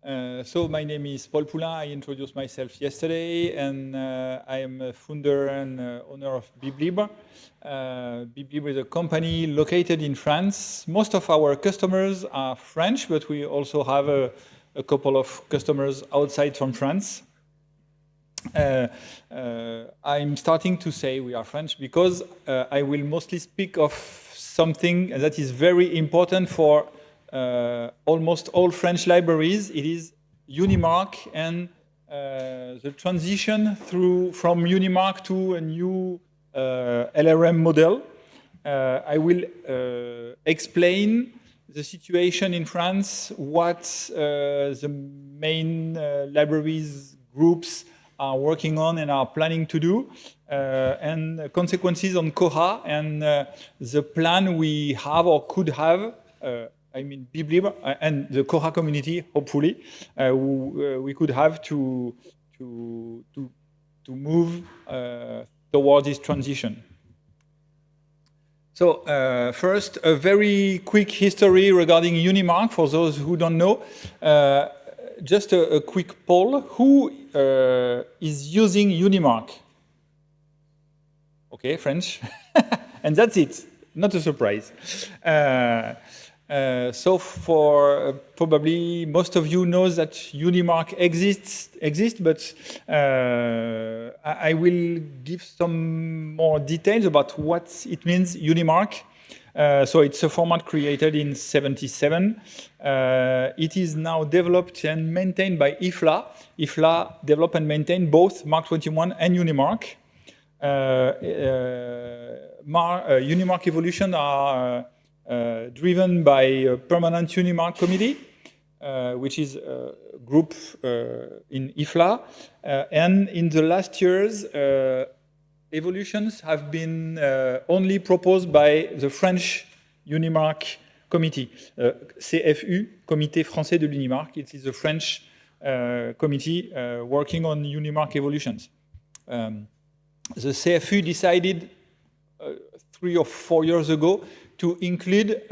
So my name is Paul Poulain. I introduced myself yesterday, and I am a founder and owner of BibLib. BibLib is a company located in France. Most of our customers are French, but we also have a couple of customers outside from France. I'm starting to say we are French because I will mostly speak of something that is very important for almost all French libraries. It is UNIMARC and the transition from UNIMARC to a new LRM model. I will explain the situation in France, what the main libraries groups are working on and are planning to do, and consequences on Koha and the plan we have or could have. I mean, BibLib and the Koha community, hopefully, we could have to move towards this transition. So first, a very quick history regarding UNIMARC for those who don't know. Just a quick poll: who is using UNIMARC? Okay, French, and that's it. Not a surprise. So for probably most of you know that UNIMARC exists, but I will give some more details about what it means, UNIMARC. So it's a format created in '77. It is now developed and maintained by IFLA. IFLA develop and maintain both Mark 21 and UNIMARC. UNIMARC evolution are driven by a permanent UNIMARC committee, which is a group in IFLA. And in the last years, evolutions have been only proposed by the French UNIMARC committee, CFU, Comité Français de l'UNIMARC. It is a French committee working on UNIMARC evolutions. The CFU decided 3 or 4 years ago to include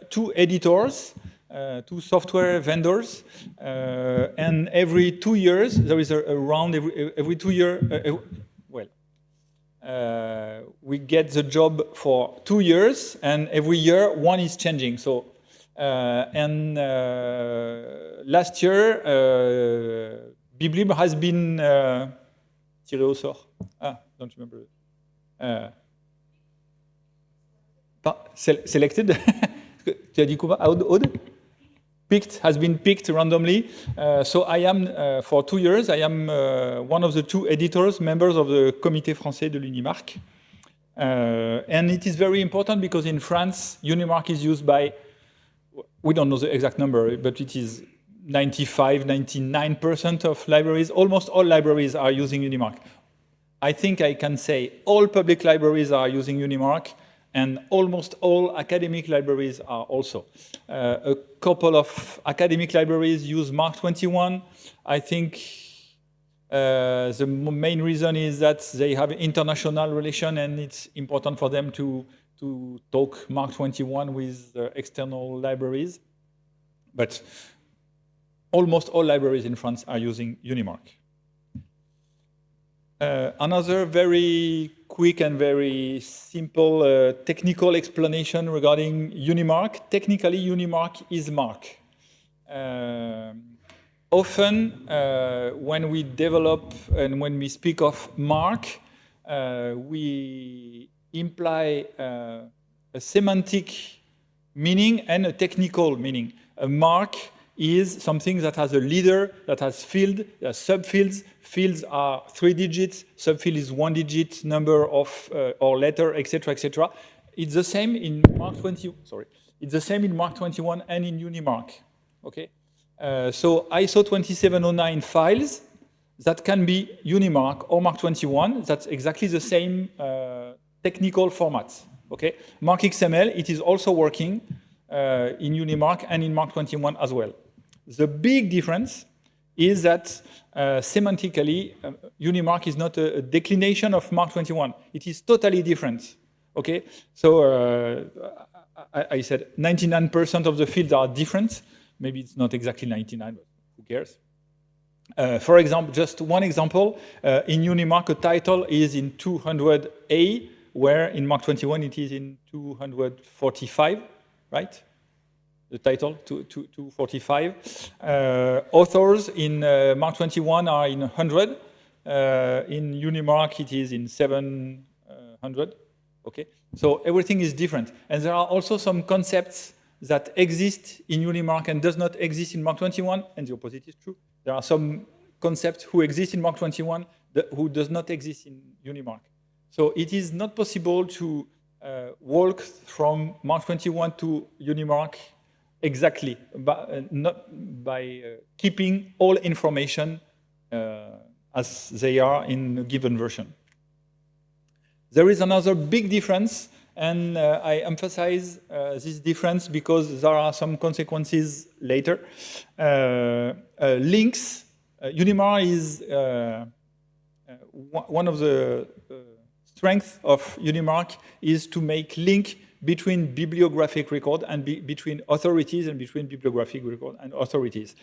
2 editors, 2 software vendors, and every 2 years there is a round. Every 2 years, we get the job for 2 years, and every year one is changing. So, last year, BibLib has been tiré au sort. Don't remember. Selected. Tu as dit quoi? Aude? Picked, has been picked randomly. So I am, for 2 years, I am one of the 2 editors, members of the Comité Français de l'UNIMARC. And it is very important because in France, UNIMARC is used by, we don't know the exact number, but it is 95, 99% of libraries. Almost all libraries are using UNIMARC. I think I can say all public libraries are using UNIMARC, and almost all academic libraries are also. A couple of academic libraries use Mark 21. I think the main reason is that they have international relation, and it's important for them to talk Mark 21 with external libraries. But almost all libraries in France are using UNIMARC. Another very quick and very simple technical explanation regarding UNIMARC. Technically, UNIMARC is MARC. Often, when we develop and when we speak of MARC, we imply a semantic meaning and a technical meaning. A MARC is something that has a leader, that has field, subfields. Fields are 3 digits, subfield is 1 digit number of or letter, etc., etc. It's the same in Mark 20. Sorry, it's the same in Mark 21 and in UNIMARC. Okay, so ISO 2709 files that can be UNIMARC or Mark 21. That's exactly the same technical format. Okay, Mark XML, it is also working in UNIMARC and in Mark 21 as well. The big difference is that semantically, UNIMARC is not a declination of Mark 21. It is totally different. Okay, so I said 99% of the fields are different. Maybe it's not exactly 99, but who cares? For example, just one example, in UNIMARC, a title is in 200A, where in Mark 21 it is in 245, right? The title, 245. Authors in Mark 21 are in 100. In UNIMARC, it is in 700. Okay, so everything is different. And there are also some concepts that exist in UNIMARC and does not exist in Mark 21, and the opposite is true. There are some concepts who exist in Mark 21 who does not exist in UNIMARC. So it is not possible to walk from Mark 21 to UNIMARC exactly, but not by keeping all information as they are in a given version. There is another big difference, and I emphasize this difference because there are some consequences later. Links. UNIMARC is one of the strengths of UNIMARC is to make link between bibliographic record and between authorities and between bibliographic record and authorities.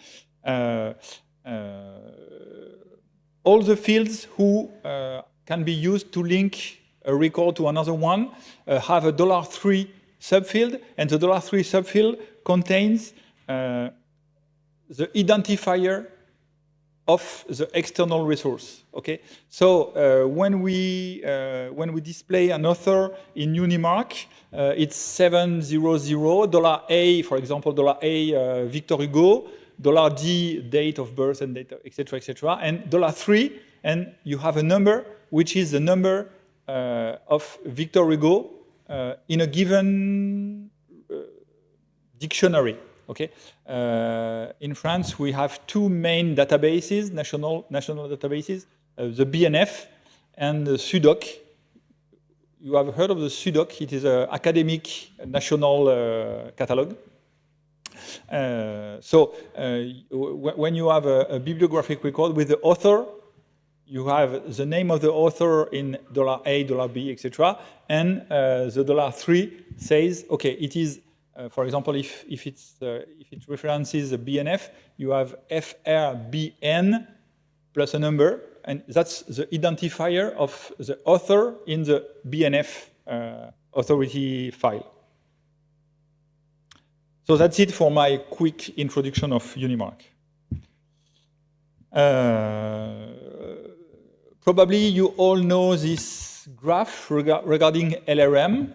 All the fields who can be used to link a record to another one have a $3 subfield, and the $3 subfield contains the identifier of the external resource. Okay, so when we display an author in UNIMARC, it's 700 $A, for example, $A Victor Hugo, $D date of birth and data, etc., and $3, and you have a number which is the number of Victor Hugo in a given dictionary. Okay, in France we have two main databases, national databases, the BNF and the SUDOC. You have heard of the SUDOC? It is an academic national catalogue. So when you have a bibliographic record with the author, you have the name of the author in $A, $B, etc., and the $3 says, okay, it is. For example, if it references a BNF, you have FRBN plus a number, and that's the identifier of the author in the BNF authority file. So that's it for my quick introduction of UNIMARC. Probably you all know this graph regarding LRM.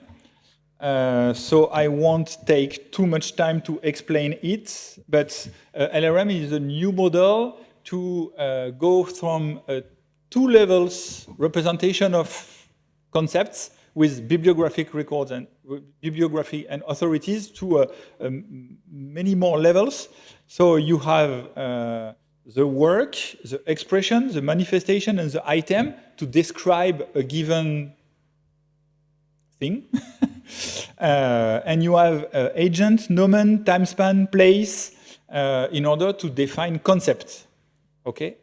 So I won't take too much time to explain it, but LRM is a new model to go from two levels representation of concepts with bibliographic records and bibliography and authorities to many more levels. So you have the work, the expression, the manifestation, and the item to describe a given thing. And you have agent, nomen, time span, place in order to define concepts. Okay?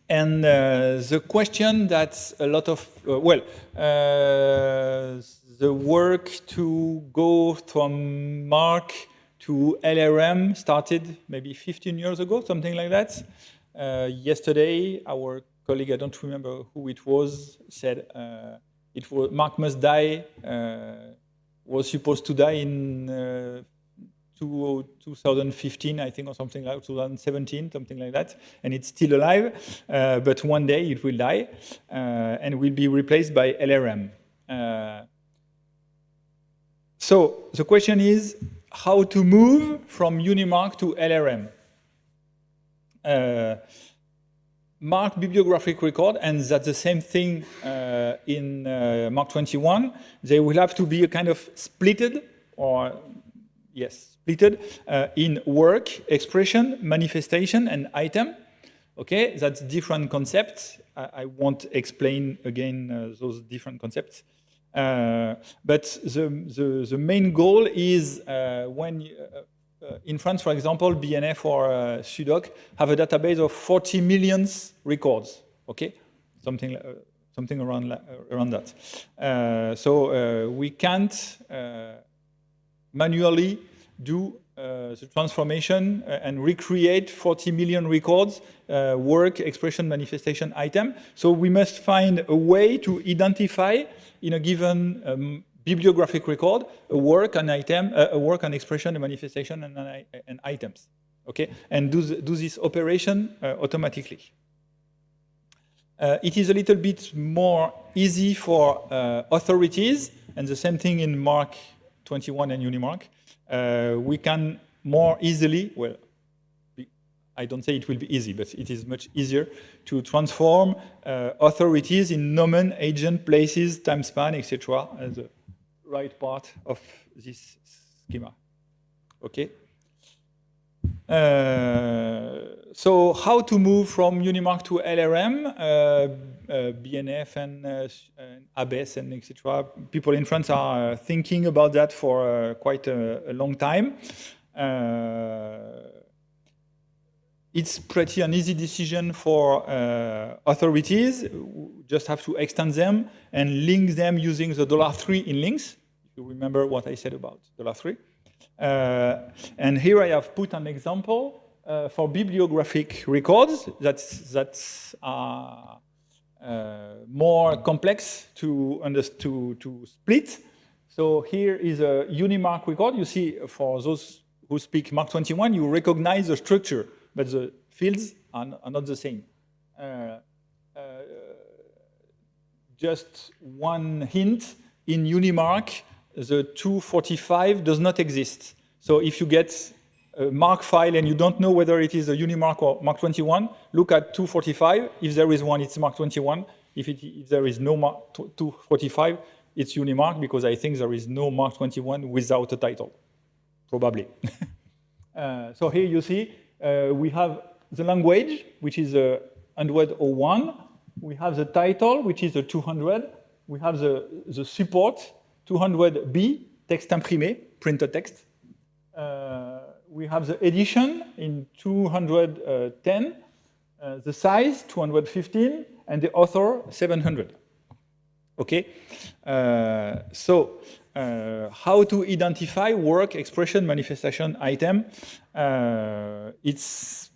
And the question that a lot of, the work to go from Mark to LRM started maybe 15 years ago, something like that. Yesterday, our colleague, I don't remember who it was, said it was Mark must die, was supposed to die in 2015, I think, or something like 2017, something like that, and it's still alive, but one day it will die and will be replaced by LRM. So the question is how to move from UNIMARC to LRM. Mark bibliographic record, and that's the same thing in Mark 21. They will have to be a kind of splitted, or yes, splitted in work, expression, manifestation, and item. Okay, that's different concepts. I won't explain again those different concepts. But the main goal is when in France, for example, BNF or SUDOC have a database of 40 million records. Okay, something around that. So we can't manually do the transformation and recreate 40 million records, work, expression, manifestation item. So we must find a way to identify in a given bibliographic record a work, an item, a work, an expression, a manifestation, and items. Okay, and do this operation automatically. It is a little bit more easy for authorities, and the same thing in MARC 21 and UNIMARC. We can more easily, well, I don't say it will be easy, but it is much easier to transform authorities in nomen, agent, places, time span, etc. as the right part of this schema. Okay. So how to move from UNIMARC to LRM, BNF and ABS and etc. People in France are thinking about that for quite a long time. It's pretty an easy decision for authorities. We just have to extend them and link them using the $3 in links. If you remember what I said about $3. And here I have put an example for bibliographic records that are more complex to split. So here is a UNIMARC record. You see, for those who speak MARC 21, you recognize the structure, but the fields are not the same. Just one hint, in UNIMARC, the 245 does not exist. So if you get a MARC file and you don't know whether it is a UNIMARC or MARC 21, look at 245. If there is one, it's MARC 21. If there is no MARC 245, it's UNIMARC, because I think there is no MARC 21 without a title, probably. So here you see we have the language, which is 101. We have the title, which is 200. We have the support, 200B, texte imprimé, printed text. We have the edition in 210, the size, 215, and the author, 700. Okay? So, how to identify work, expression, manifestation, item? It's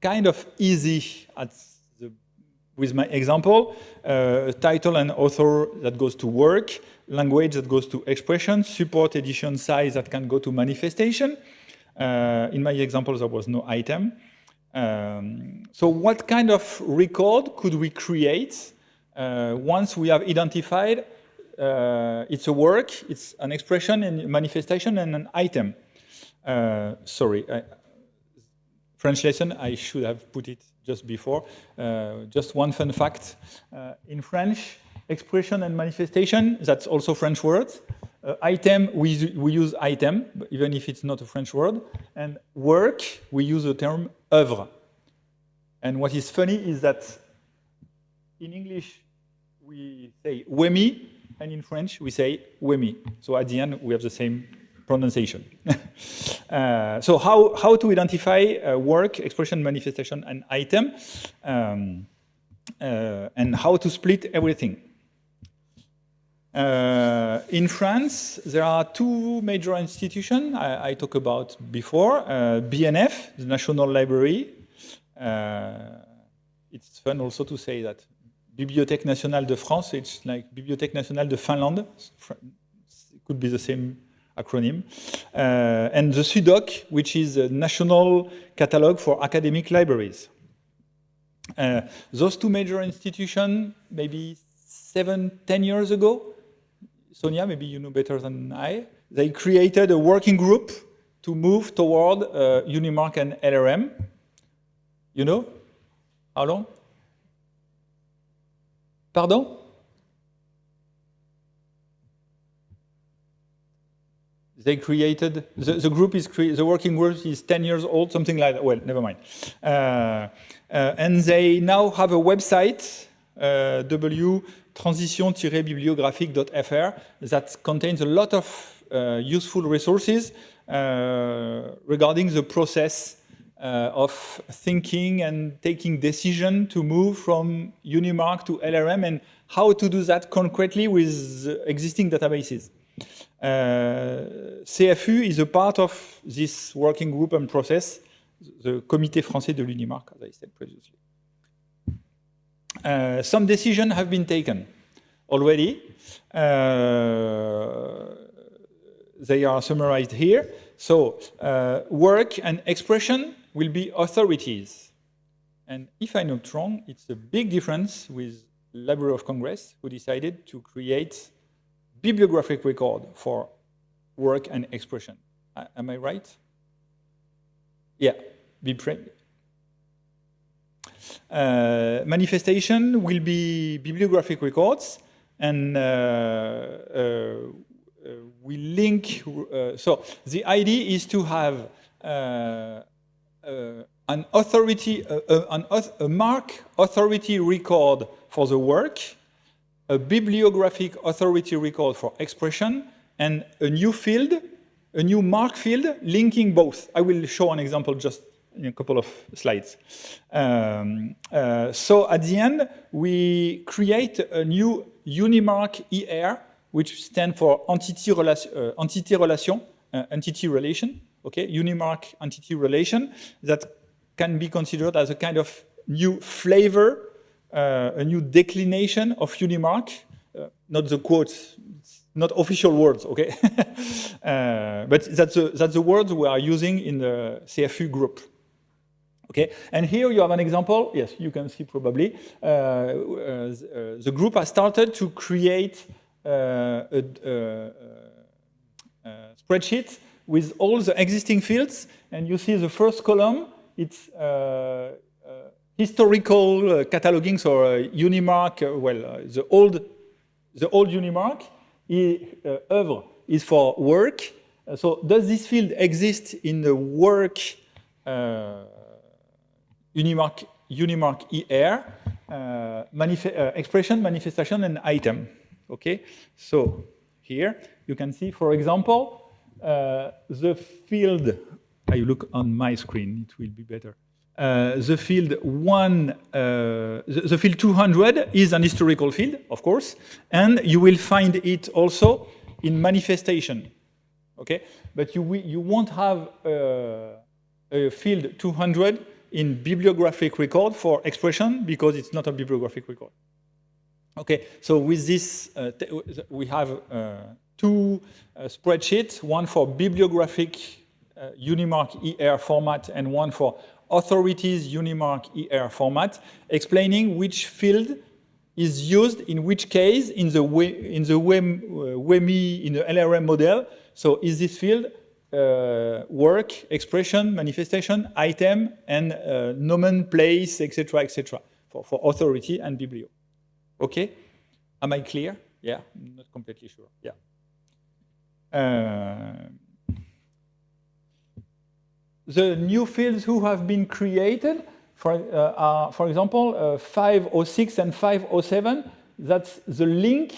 kind of easy with my example. Title and author that goes to work, language that goes to expression, support, edition, size that can go to manifestation. In my example, there was no item. So what kind of record could we create once we have identified it's a work, it's an expression and manifestation and an item? Sorry, French lesson, I should have put it just before. Just one fun fact. In French, expression and manifestation, that's also French words. Item, we use item, even if it's not a French word. And work, we use the term œuvre. And what is funny is that in English, we say wemi, and in French, we say wemi. So at the end, we have the same pronunciation. So how to identify work, expression, manifestation, and item, and how to split everything. In France, there are two major institutions I talked about before. BNF, the National Library. It's fun also to say that Bibliothèque Nationale de France, it's like Bibliothèque Nationale de Finland. It could be the same acronym. And the SUDOC, which is a national catalogue for academic libraries. Those two major institutions, maybe 7-10 years ago, Sonia, maybe you know better than I, they created a working group to move toward UNIMARC and LRM. You know? How long? Pardon? They created, the group is, the working group is 10 years old, something like that. Well, never mind. And they now have a website, transition-bibliographique.fr, that contains a lot of useful resources regarding the process of thinking and taking decision to move from UNIMARC to LRM and how to do that concretely with existing databases. CFU is a part of this working group and process, the Comité français de l'UNIMARC, as I said previously. Some decisions have been taken already. They are summarized here. So, work and expression will be authorities. And if I'm not wrong, it's a big difference with Library of Congress, who decided to create bibliographic record for work and expression. Am I right? Yeah, manifestation will be bibliographic records, and we link. So the idea is to have an authority, a MARC authority record for the work, a bibliographic authority record for expression, and a new field, a new MARC field linking both. I will show an example just in a couple of slides. So at the end, we create a new UNIMARC-ER, which stands for entity relation, okay, UNIMARC entity relation, that can be considered as a kind of new flavor, a new declination of UNIMARC, not the quotes, not official words, okay? But that's the words we are using in the CFU group. Okay, and here you have an example. Yes, you can see probably. The group has started to create a spreadsheet with all the existing fields, and you see the first column. It's historical cataloging, so UNIMARC. The old UNIMARC oeuvre is for work. So does this field exist in the work UNIMARC-ER, expression, manifestation, and item? Okay, so here you can see, for example, the field. I look on my screen; it will be better. The field the field 200 is an historical field, of course, and you will find it also in manifestation. Okay, but you won't have a field 200 in bibliographic record for expression because it's not a bibliographic record. Okay, so with this, we have two spreadsheets, one for bibliographic UNIMARC-ER format and one for authorities UNIMARC-ER format, explaining which field is used in which case in the WEMI, in the LRM model. So is this field work, expression, manifestation, item, and nomen, place, etc., for authority and biblio. Okay, am I clear? Yeah, I'm not completely sure. Yeah. The new fields who have been created are, for example, 506 and 507. That's the link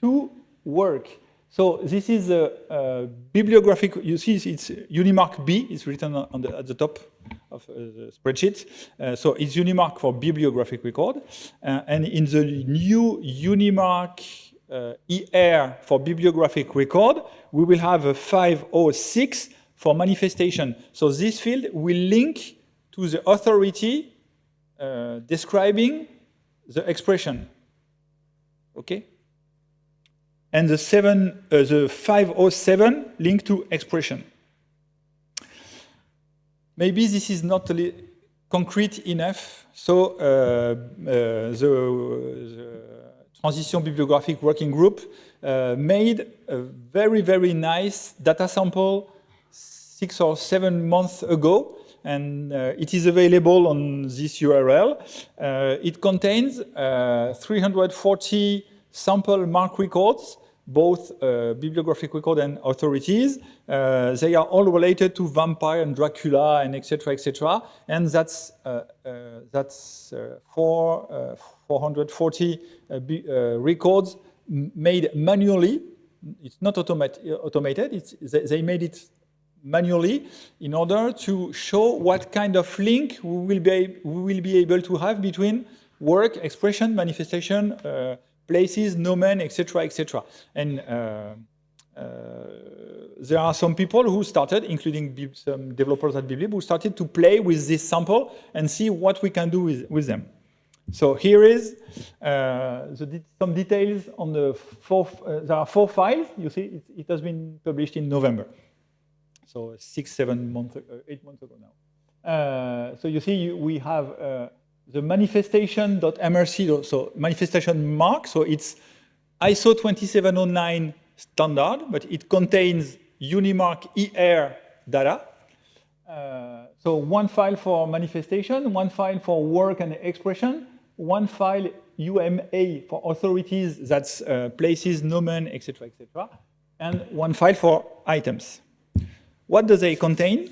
to work. So this is a bibliographic. You see, it's UNIMARC-B. It's written at the top of the spreadsheet. So it's UNIMARC for bibliographic record, and in the new UNIMARC-ER for bibliographic record, we will have a 506 for manifestation. So this field will link to the authority describing the expression. Okay. And the 507 link to expression. Maybe this is not concrete enough, so the Transition Bibliographic Working Group made a very, very nice data sample 6 or 7 months ago, and it is available on this URL. It contains 340 sample MARC records, both bibliographic record and authorities. They are all related to vampire and Dracula and etc. And that's 440 records made manually. It's not automated. They made it manually in order to show what kind of link we will be able to have between work, expression, manifestation, places, nomen, etc. And there are some people who started, including some developers at Biblib, who started to play with this sample and see what we can do with them. So here is some details on the there are 4 files. You see, it has been published in November. So 8 months ago now. So you see, we have the manifestation.mrc, so manifestation mark. So it's ISO 2709 standard, but it contains UNIMARC-ER data. So 1 file for manifestation, 1 file for work and expression, 1 file UMA for authorities, that's places, nomen, etc., and 1 file for items. What do they contain?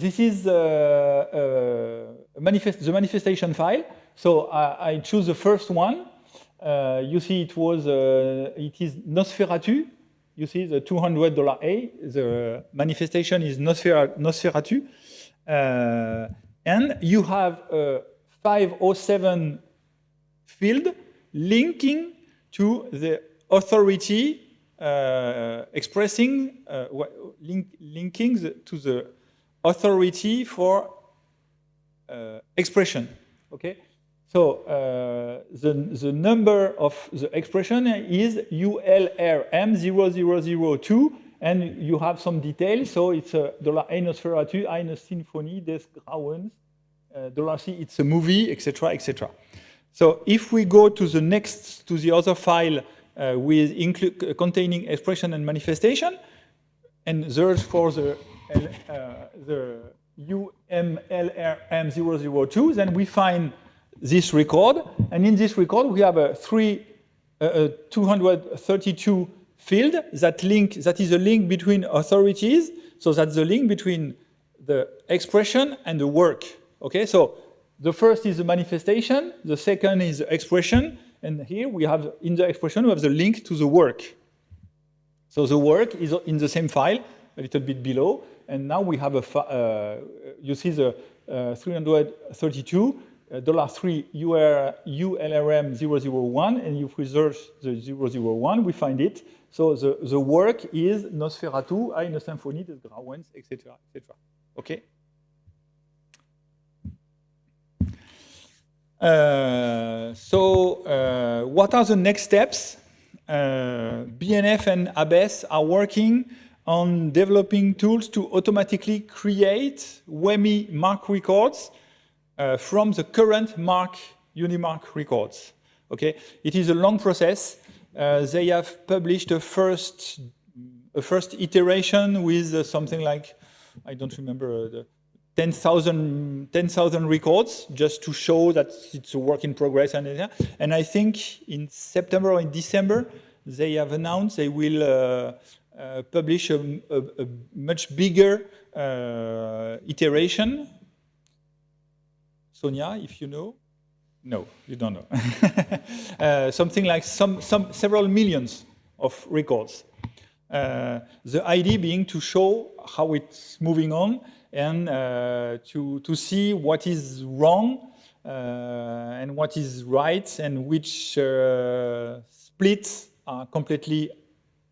This is the manifestation file. So I choose the first one. You see, it is Nosferatu. You see the $200A. The manifestation is Nosferatu. And you have a 507 field linking to the authority expressing, linking to the authority for expression. Okay, so the number of the expression is ULRM 0002, and you have some details. So it's $1 Nosferatu, eine Symphonie des Grauens, $C it's a movie, etc., etc. So if we go to the other file containing expression and manifestation, and search for the UMLRM 002, then we find this record, and in this record we have a 232 field that is a link between authorities. So that's the link between the expression and the work. Okay, so the first is the manifestation, the second is the expression, and here we have, in the expression, we have the link to the work. So the work is in the same file, a little bit below, and now we have you see the 332 $3 ULRM 001, and if we search the 001, we find it. So the work is Nosferatu, eine Symphonie des Grauens, etc., etc. Okay. What are the next steps? BNF and ABES are working on developing tools to automatically create WEMI mark records from the current UNIMARC records. Okay, it is a long process. They have published a first iteration with something like, I don't remember, the 10,000 records, just to show that it's a work in progress. And I think in September or in December, they have announced they will publish a much bigger iteration. Sonia, if you know? No, you don't know. Something like several millions of records. The idea being to show how it's moving on, and to see what is wrong and what is right, and which splits are completely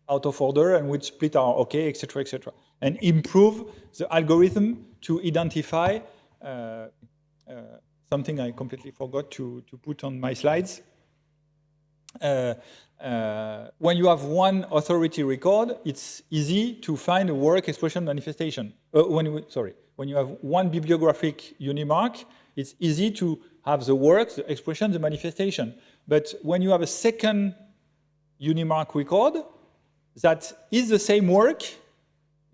out of order and which split are okay, etc., etc. And improve the algorithm to identify something I completely forgot to put on my slides. When you have one authority record, it's easy to find a work, expression, manifestation. When you have one bibliographic UNIMARC, it's easy to have the work, the expression, the manifestation. But when you have a second UNIMARC record that is the same work,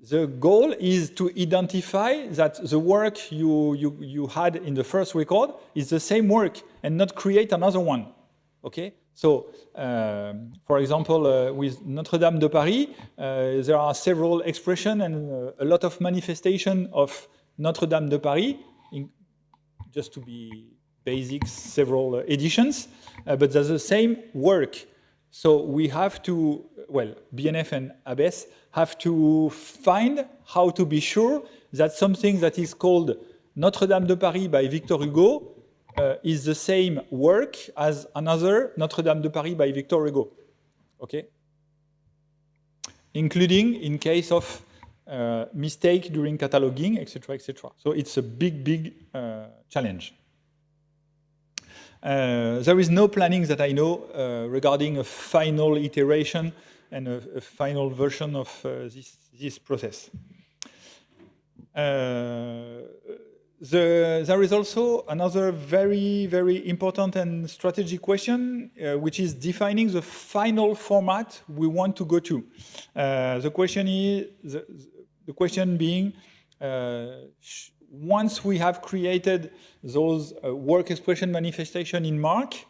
the goal is to identify that the work you had in the first record is the same work and not create another one. Okay? So, for example, with Notre-Dame de Paris, there are several expressions and a lot of manifestation of Notre-Dame de Paris, just to be basic, several editions, but there's the same work. So we have to, well, BNF and ABES have to find how to be sure that something that is called Notre-Dame de Paris by Victor Hugo is the same work as another Notre-Dame de Paris by Victor Hugo, okay? Including in case of mistake during cataloging, etc., etc. So it's a big, big challenge. There is no planning that I know regarding a final iteration and a final version of this process. There is also another very, very important and strategic question, which is defining the final format we want to go to. The question being, once we have created those work expression manifestation in MARC,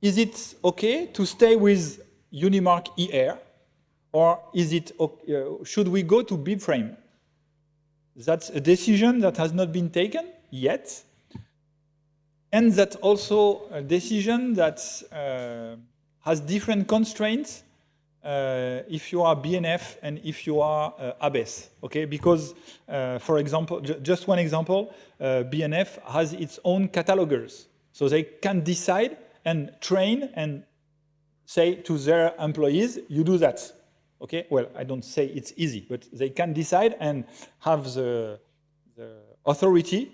is it okay to stay with UNIMARC-ER, or is it should we go to BibFrame? That's a decision that has not been taken yet, and that's also a decision that has different constraints if you are BNF and if you are ABES, okay? Because, for example, just one example, BNF has its own catalogers, so they can decide and train and say to their employees, you do that. Okay, well, I don't say it's easy, but they can decide and have the authority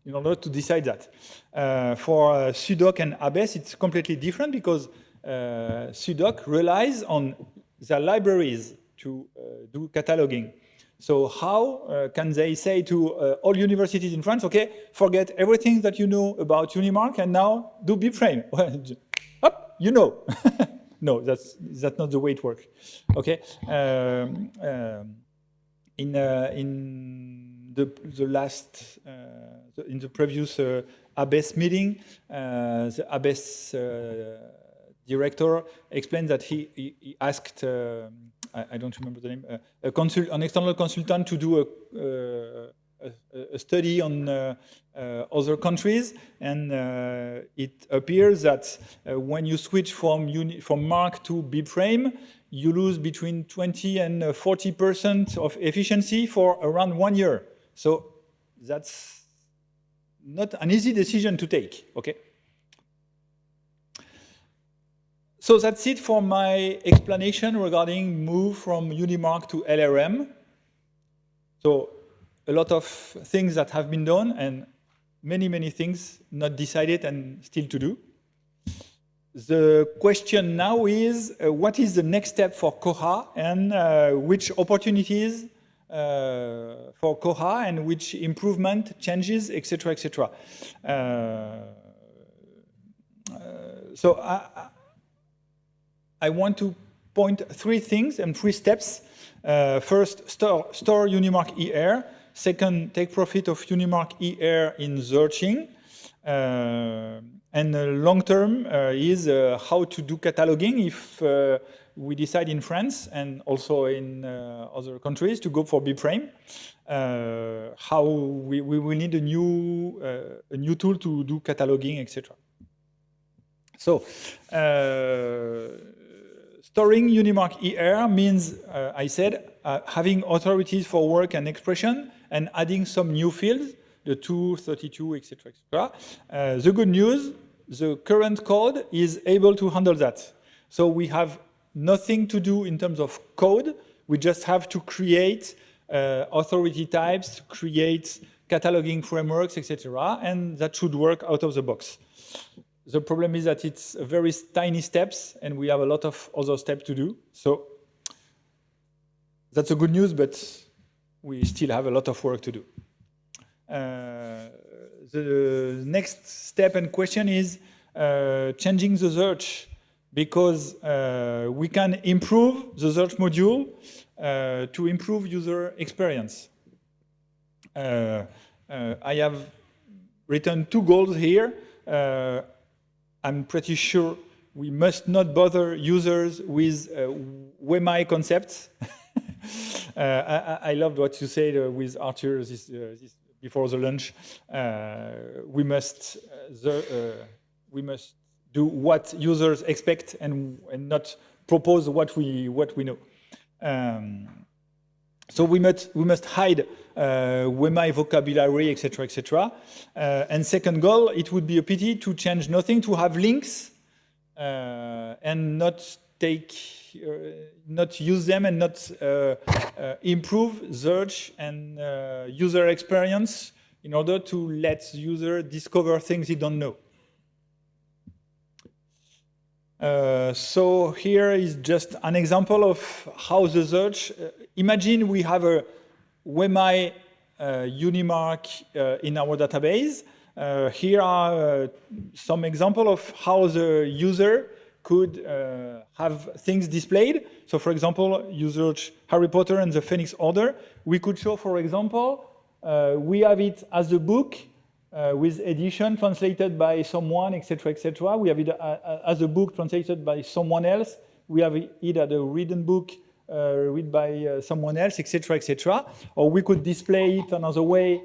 in order to decide that. For SUDOC and ABES, it's completely different because SUDOC relies on their libraries to do cataloging. So how can they say to all universities in France, okay, forget everything that you know about UNIMARC and now do BibFrame? Up, you know. No, that's not the way it works. Okay, in the previous ABES meeting, the ABES director explained that he asked I don't remember the name an external consultant to do a study on other countries, and it appears that when you switch from MARC to BibFrame, you lose between 20 and 40% of efficiency for around 1 year. So that's not an easy decision to take, okay? So that's it for my explanation regarding move from UNIMARC to LRM. So a lot of things that have been done and many, many things not decided and still to do. The question now is, what is the next step for Koha, and which opportunities for Koha, and which improvement, changes, etc., etc. So I want to point 3 things and 3 steps. First, store UNIMARC-ER. Second, take profit of UNIMARC-ER in searching. And long term is how to do cataloging if we decide in France and also in other countries to go for BibFrame. How we will need a new tool to do cataloging, etc. So storing UNIMARC-ER means, I said, having authorities for work and expression and adding some new fields, the 2, 32, etc., etc. The good news, the current code is able to handle that. So we have nothing to do in terms of code. We just have to create authority types, create cataloging frameworks, etc., and that should work out of the box. The problem is that it's very tiny steps, and we have a lot of other steps to do. So that's a good news, but we still have a lot of work to do. The next step and question is changing the search, because we can improve the search module to improve user experience. I have written 2 goals here. I'm pretty sure we must not bother users with WEMI concepts. I loved what you said with Arthur before the lunch. We must do what users expect and not propose what we know. So we must hide WEMI vocabulary, etc., etc. And second goal, it would be a pity to change nothing, to have links and not use them and not improve search and user experience in order to let user discover things he don't know. So here is just an example of how the search. Imagine we have a WEMI UNIMARC in our database. Here are some examples of how the user could have things displayed. So for example, you search Harry Potter and the Phoenix Order. We could show, for example, we have it as a book with edition translated by someone, etc., etc. We have it as a book translated by someone else. We have it as a written book read by someone else, etc., etc. Or we could display it another way,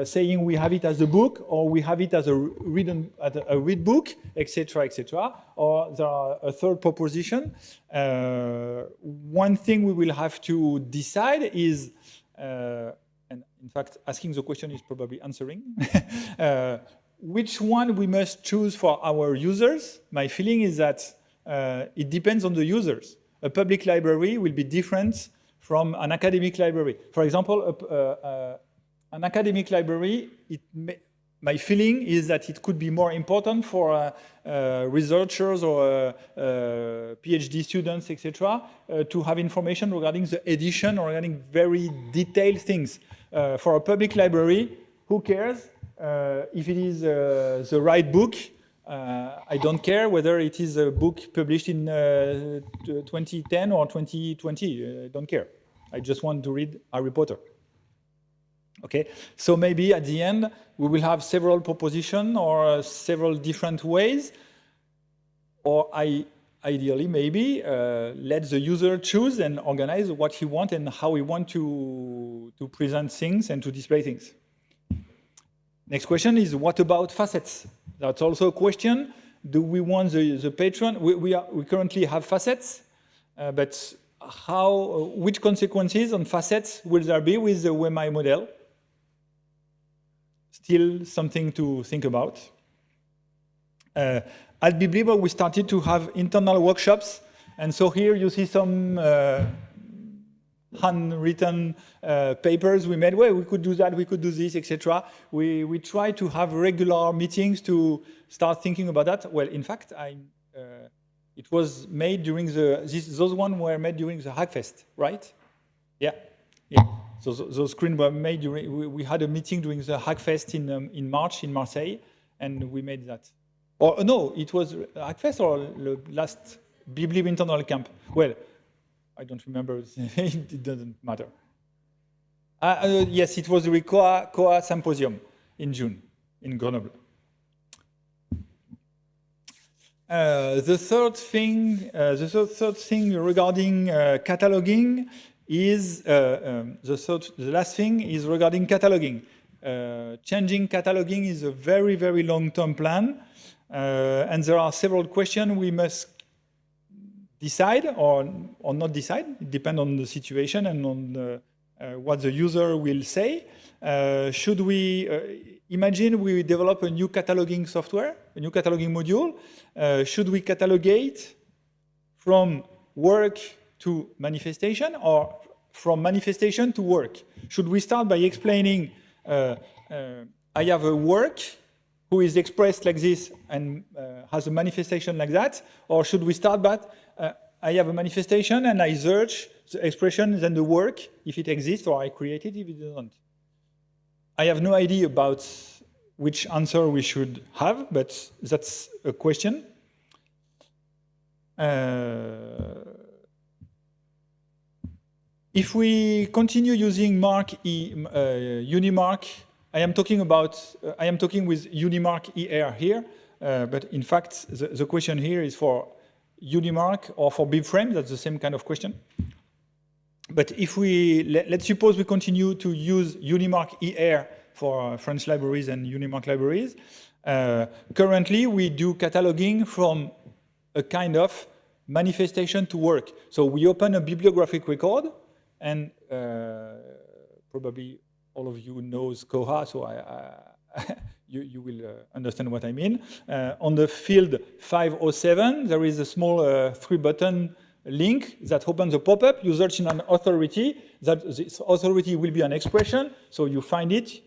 saying we have it as a book, or we have it as a read book, etc., etc. Or there are a third proposition. One thing we will have to decide is, and in fact, asking the question is probably answering, which one we must choose for our users. My feeling is that it depends on the users. A public library will be different from an academic library. For example, an academic library, my feeling is that it could be more important for researchers or PhD students, etc., to have information regarding the edition or regarding very detailed things. For a public library, who cares if it is the right book? I don't care whether it is a book published in 2010 or 2020. I don't care. I just want to read Harry Potter. Okay, so maybe at the end we will have several propositions or several different ways, or ideally maybe let the user choose and organize what he wants and how he wants to present things and to display things. Next question is, what about facets? That's also a question. Do we want the patron? We currently have facets, but which consequences on facets will there be with the WEMI model? Still something to think about. At Biblible, we started to have internal workshops, and so here you see some handwritten papers we made. Well, we could do that, we could do this, etc. We try to have regular meetings to start thinking about that. Well, in fact, it was made during those ones were made during the Hackfest, right? Yeah. So those screens were made during. We had a meeting during the Hackfest in March in Marseille, and we made that. Or no, it was Hackfest or the last Biblib internal camp. Well, I don't remember. It doesn't matter. Yes, it was the Koha symposium in June in Grenoble. The third thing regarding cataloging is the last thing is regarding cataloging. Changing cataloging is a very, very long-term plan, and there are several questions we must decide or not decide. It depends on the situation and on what the user will say. Should we imagine we develop a new cataloging software, a new cataloging module? Should we catalogate from work to manifestation or from manifestation to work? Should we start by explaining I have a work who is expressed like this and has a manifestation like that? Or should we start by I have a manifestation and I search the expression and the work, if it exists, or I create it if it doesn't? I have no idea about which answer we should have, but that's a question. If we continue using UNIMARC, I am talking with UNIMARC-ER here, but in fact, the question here is for UNIMARC or for BibFrame. That's the same kind of question. But if let's suppose we continue to use UNIMARC-ER for French libraries and UNIMARC libraries. Currently, we do cataloging from a kind of manifestation to work. So we open a bibliographic record, and probably all of you knows Koha, so you will understand what I mean. On the field 507, there is a small 3-button link that opens a pop-up. You search in an authority. That this authority will be an expression. So you find it,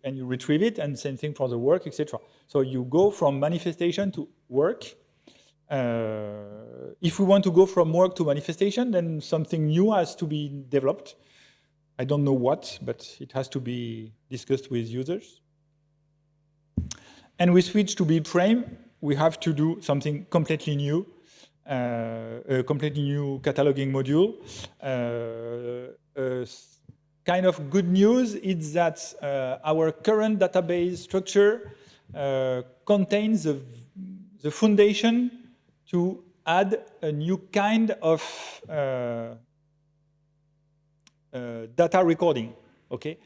and you retrieve it, and same thing for the work, etc. So you go from manifestation to work. If we want to go from work to manifestation, then something new has to be developed. I don't know what, but it has to be discussed with users. And we switch to BibFrame. We have to do something completely new, a completely new cataloging module. Kind of good news is that our current database structure contains the foundation to add a new kind of data recording. Okay,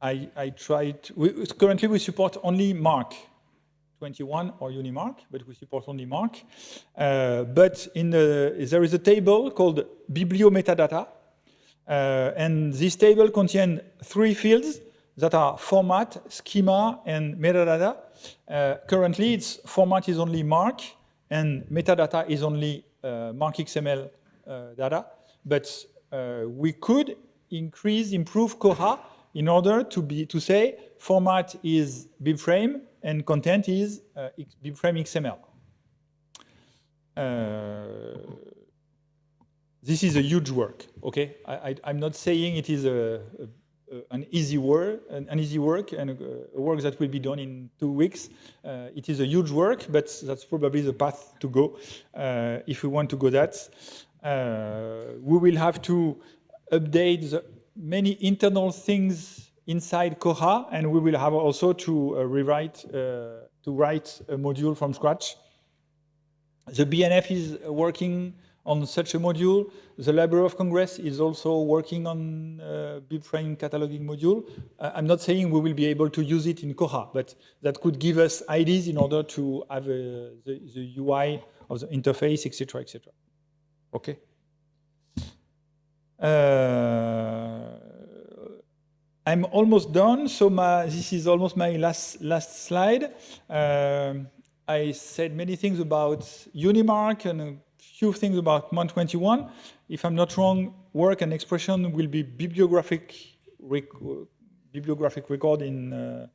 I tried. Currently, we support only MARC 21 or UNIMARC, but we support only MARC. But there is a table called bibliometadata, and this table contains 3 fields that are format, schema, and metadata. Currently, its format is only MARC, and metadata is only MARC XML data. But we could improve Koha in order to say format is BibFrame and content is BibFrame XML. This is a huge work. Okay, I'm not saying it is an easy work and a work that will be done in 2 weeks. It is a huge work, but that's probably the path to go if we want to go that. We will have to update many internal things inside Koha, and we will have also to write a module from scratch. The BNF is working on such a module. The Library of Congress is also working on BibFrame cataloging module. I'm not saying we will be able to use it in Koha, but that could give us ideas in order to have the UI of the interface, etc., etc. Okay. I'm almost done, so this is almost my last slide. I said many things about UNIMARC and a few things about MON 21. If I'm not wrong, work and expression will be bibliographic record in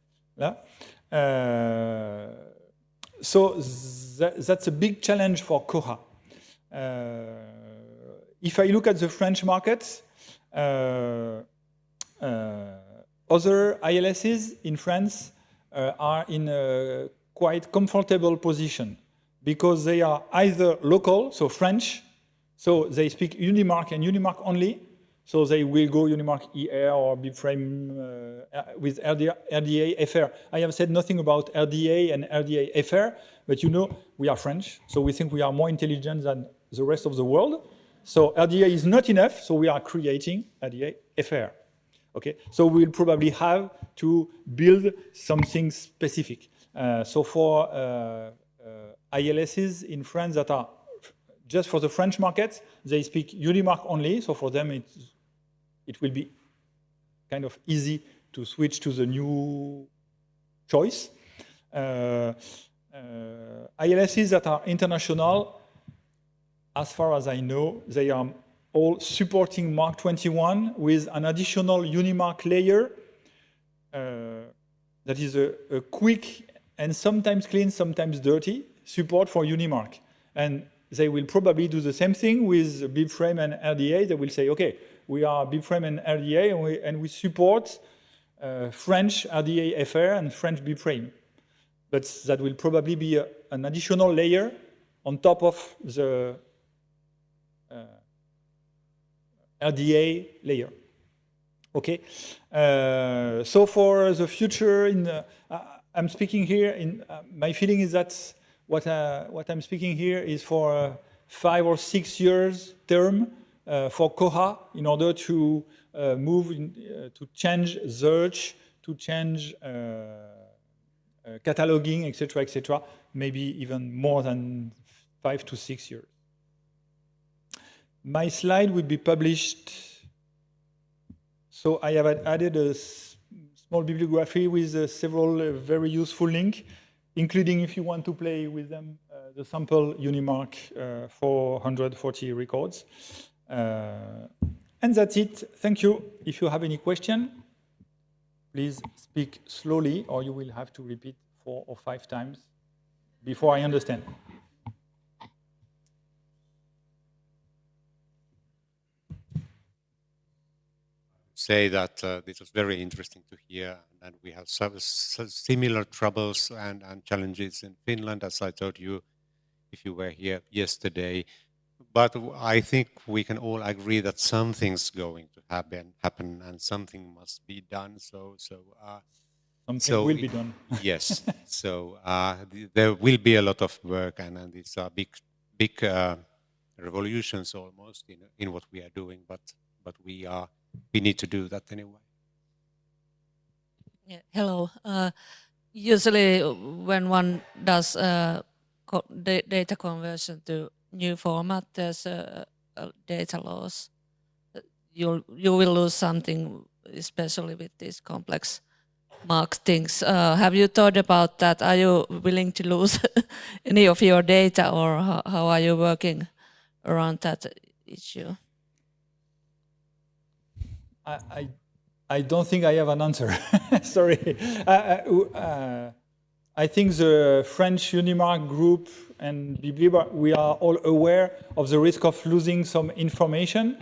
so that's a big challenge for Koha. If I look at the French market, other ILSs in France are in a quite comfortable position because they are either local, so French, so they speak UNIMARC and UNIMARC only, so they will go UNIMARC-ER or BibFrame with RDA FR. I have said nothing about RDA and RDA FR, but you know we are French, so we think we are more intelligent than the rest of the world. So RDA is not enough, so we are creating RDA FR. Okay, so we'll probably have to build something specific. So for ILSs in France that are just for the French market, they speak UNIMARC only. So for them, it will be kind of easy to switch to the new choice. ILSs that are international, as far as I know, they are all supporting MARC 21 with an additional UNIMARC layer that is a quick and sometimes clean, sometimes dirty support for UNIMARC. And they will probably do the same thing with BibFrame and RDA. They will say, okay, we are BibFrame and RDA, and we support French RDA FR and French BibFrame. But that will probably be an additional layer on top of the RDA layer. Okay. So for the future, I'm speaking here. My feeling is that what I'm speaking here is for 5 or 6 years term for Koha in order to move to change search, to change cataloging, etc., etc. Maybe even more than 5 to 6 years. My slide will be published. So I have added a small bibliography with several very useful links, including, if you want to play with them, the sample UNIMARC 440 records. And that's it. Thank you. If you have any question, please speak slowly, or you will have to repeat 4 or 5 times before I understand. Say that this was very interesting to hear, and we have similar troubles and challenges in Finland, as I told you if you were here yesterday. But I think we can all agree that something's going to happen, and something must be done. Something will be done. Yes. So there will be a lot of work, and it's a big revolutions almost in what we are doing. But we need to do that anyway. Yeah, hello. Usually, when one does data conversion to new format, there's a data loss. You will lose something, especially with these complex mark things. Have you thought about that? Are you willing to lose any of your data, or how are you working around that issue? I don't think I have an answer. Sorry. I think the French UNIMARC group and Bibliba, we are all aware of the risk of losing some information.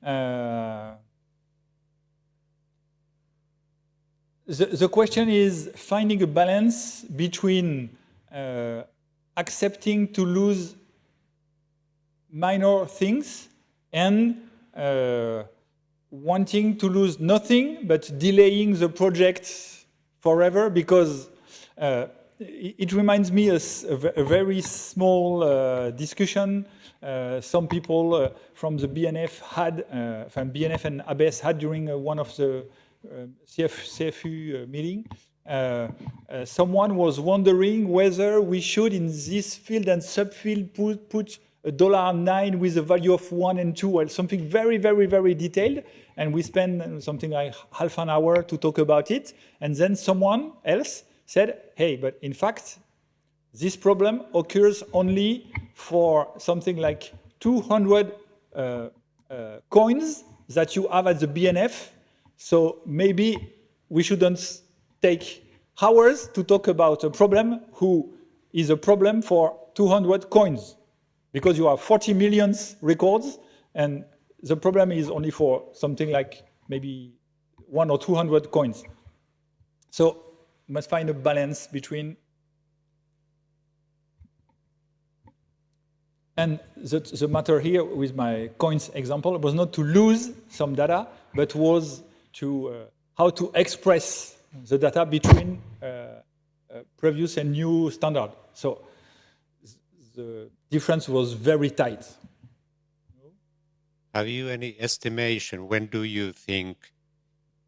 The question is finding a balance between accepting to lose minor things and wanting to lose nothing but delaying the project forever, because it reminds me of a very small discussion some people from the BNF had, from BNF and ABS had during one of the CFU meeting. Someone was wondering whether we should, in this field and subfield, put $9 with a value of 1 and 2, or something very, very, very detailed. And we spent something like half an hour to talk about it. And then someone else said, hey, but in fact, this problem occurs only for something like 200 coins that you have at the BNF. So maybe we shouldn't take hours to talk about a problem who is a problem for 200 coins, because you have 40 million records, and the problem is only for something like maybe 100 or 200 coins. So we must find a balance between. And the matter here with my coins example was not to lose some data, but was to how to express the data between previous and new standard. So the difference was very tight. Have you any estimation? When do you think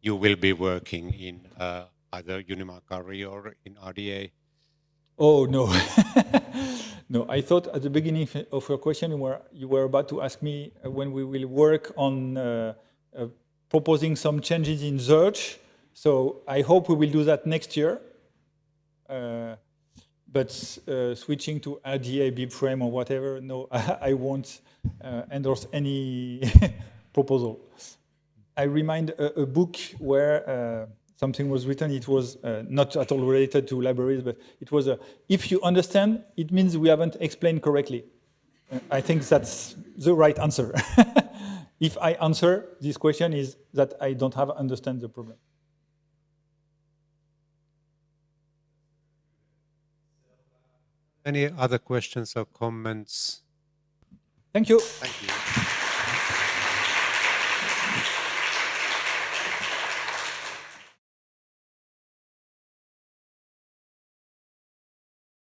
you will be working in either UNIMARC-ER or in RDA? Oh, no. No, I thought at the beginning of your question you were about to ask me when we will work on proposing some changes in search. So I hope we will do that next year. But switching to RDA, BibFrame, or whatever, no, I won't endorse any proposal. I remind a book where something was written. It was not at all related to libraries, but it was if you understand, it means we haven't explained correctly. I think that's the right answer. If I answer this question, is that I don't have understand the problem. Any other questions or comments? Thank you. Thank you.